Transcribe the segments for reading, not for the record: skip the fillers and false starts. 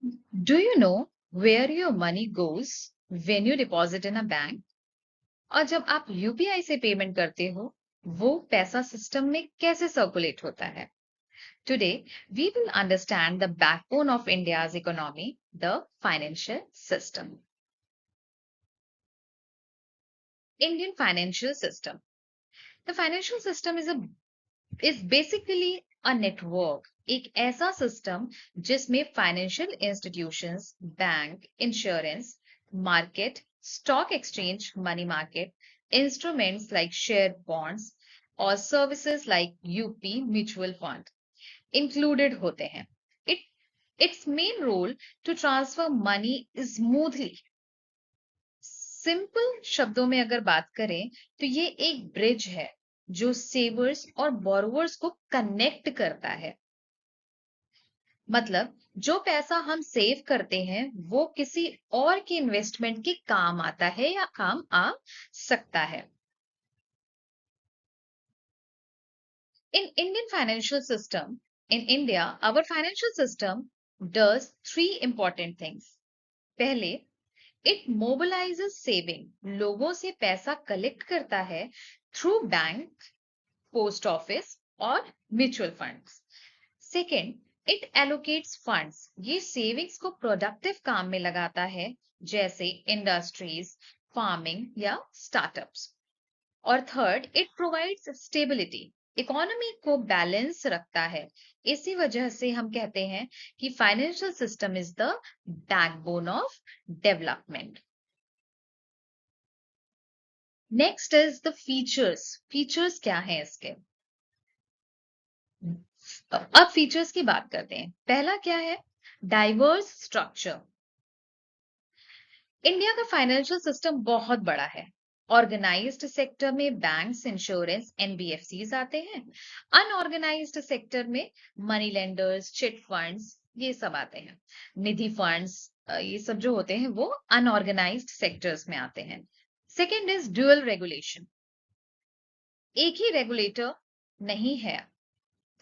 Do you know where your money goes when you deposit in a bank? और जब आप UPI से payment करते हो, वो पैसा सिस्टम में कैसे सर्कुलेट होता है? Today, we will understand the backbone of India's economy, the financial system. Indian financial system. The financial system is basically a network. एक ऐसा सिस्टम जिसमें financial institutions, bank, insurance, market, stock exchange, money market, instruments like share bonds और services like UP mutual fund included होते हैं. Its main role to transfer money smoothly. Simple शब्दों में अगर बात करें तो ये एक ब्रिज है जो सेवर्स और बोरोवर्स को कनेक्ट करता है. मतलब जो पैसा हम सेव करते हैं वो किसी और के इन्वेस्टमेंट के काम आता है या काम आ सकता है. In Indian financial system, in India, our financial system does three important things. पहले, it mobilizes saving. लोगों से पैसा कलेक्ट करता है थ्रू बैंक, पोस्ट ऑफिस और mutual funds. Second, it allocates funds. ये सेविंग्स को प्रोडक्टिव काम में लगाता है जैसे इंडस्ट्रीज, फार्मिंग या स्टार्टअप्स. और third, it provides stability. Economy को बैलेंस रखता है. इसी वजह से हम कहते हैं कि financial system is the backbone of development. Next is the features. Features क्या है इसके? अब फीचर्स की बात करते हैं. पहला क्या है? Diverse structure. इंडिया का फाइनेंशियल सिस्टम बहुत बड़ा है. ऑर्गेनाइज्ड सेक्टर में बैंक्स, इंश्योरेंस, एनबीएफसीज आते हैं. अनऑर्गेनाइज्ड सेक्टर में मनी लेंडर्स, चिट फंड्स, ये सब आते हैं. निधि फंड्स, ये सब जो होते हैं वो अनऑर्गेनाइज्ड सेक्टर्स में आते हैं. Second is dual regulation. एक ही रेगुलेटर नहीं है.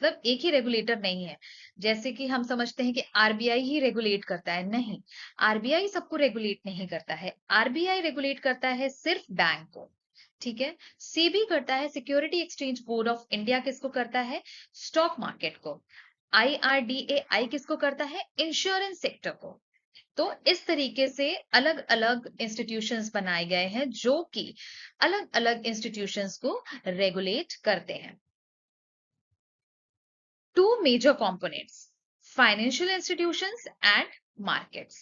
मतलब एक ही रेगुलेटर नहीं है. जैसे कि हम समझते हैं कि आरबीआई ही रेगुलेट करता है. नहीं, आरबीआई सबको रेगुलेट नहीं करता है. आरबीआई रेगुलेट करता है सिर्फ बैंक को. ठीक है. सेबी करता है, security exchange board of India किसको करता है? स्टॉक मार्केट को. आईआरडीएआई किसको करता है? इंश्योरेंस सेक्टर को. तो इस तरीके से अलग अलग इंस्टीट्यूशंस बनाए गए हैं जो कि अलग अलग इंस्टीट्यूशंस को रेगुलेट करते हैं. Two major components: financial institutions and markets.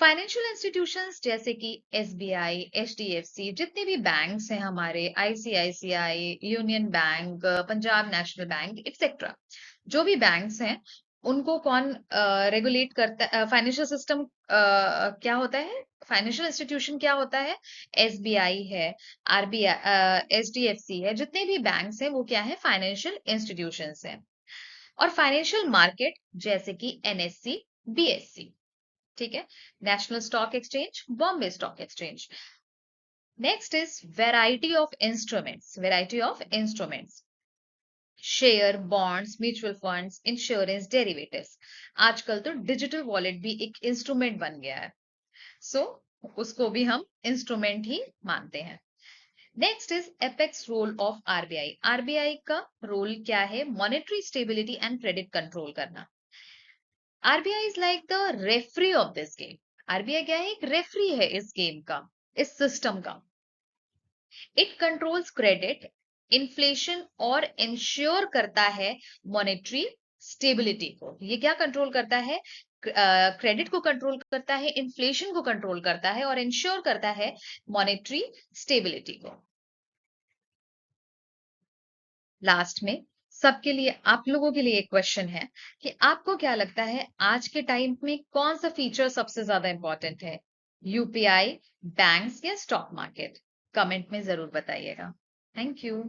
Financial institutions जैसे कि एसबीआई, एचडीएफसी, जितने भी बैंक्स हैं हमारे, ICICI, union bank, Punjab national bank, etcetera, जो भी बैंक्स हैं उनको कौन रेगुलेट करता है? फाइनेंशियल सिस्टम क्या होता है? फाइनेंशियल इंस्टीट्यूशन क्या होता है? एसबीआई है, आरबीआई, एचडीएफसी है, जितने भी बैंक्स हैं वो क्या है? फाइनेंशियल इंस्टीट्यूशंस हैं. और फाइनेंशियल मार्केट जैसे कि एनएससी, बीएससी. ठीक है. National stock exchange, Bombay stock exchange. Next is variety of instruments. Variety of instruments, share, bonds, mutual funds, insurance, derivatives. आजकल तो डिजिटल वॉलेट भी एक इंस्ट्रूमेंट बन गया है. सो उसको भी हम इंस्ट्रूमेंट ही मानते हैं. Next is apex role of RBI. RBI का रोल क्या है? Monetary stability and credit control करना. RBI is like the referee of this game. RBI क्या है? एक रेफरी है इस गेम का, इस सिस्टम का. इट कंट्रोल्स क्रेडिट, इन्फ्लेशन और इंश्योर करता है मॉनेटरी स्टेबिलिटी को. ये क्या कंट्रोल करता है? क्रेडिट को कंट्रोल करता है, इन्फ्लेशन को कंट्रोल करता है और इंश्योर करता है मॉनेटरी स्टेबिलिटी को. लास्ट में सबके लिए, आप लोगों के लिए एक क्वेश्चन है कि आपको क्या लगता है आज के टाइम में कौन सा फीचर सबसे ज्यादा इंपॉर्टेंट है? यूपीआई, बैंक्स या स्टॉक मार्केट? कमेंट में जरूर बताइएगा. Thank you.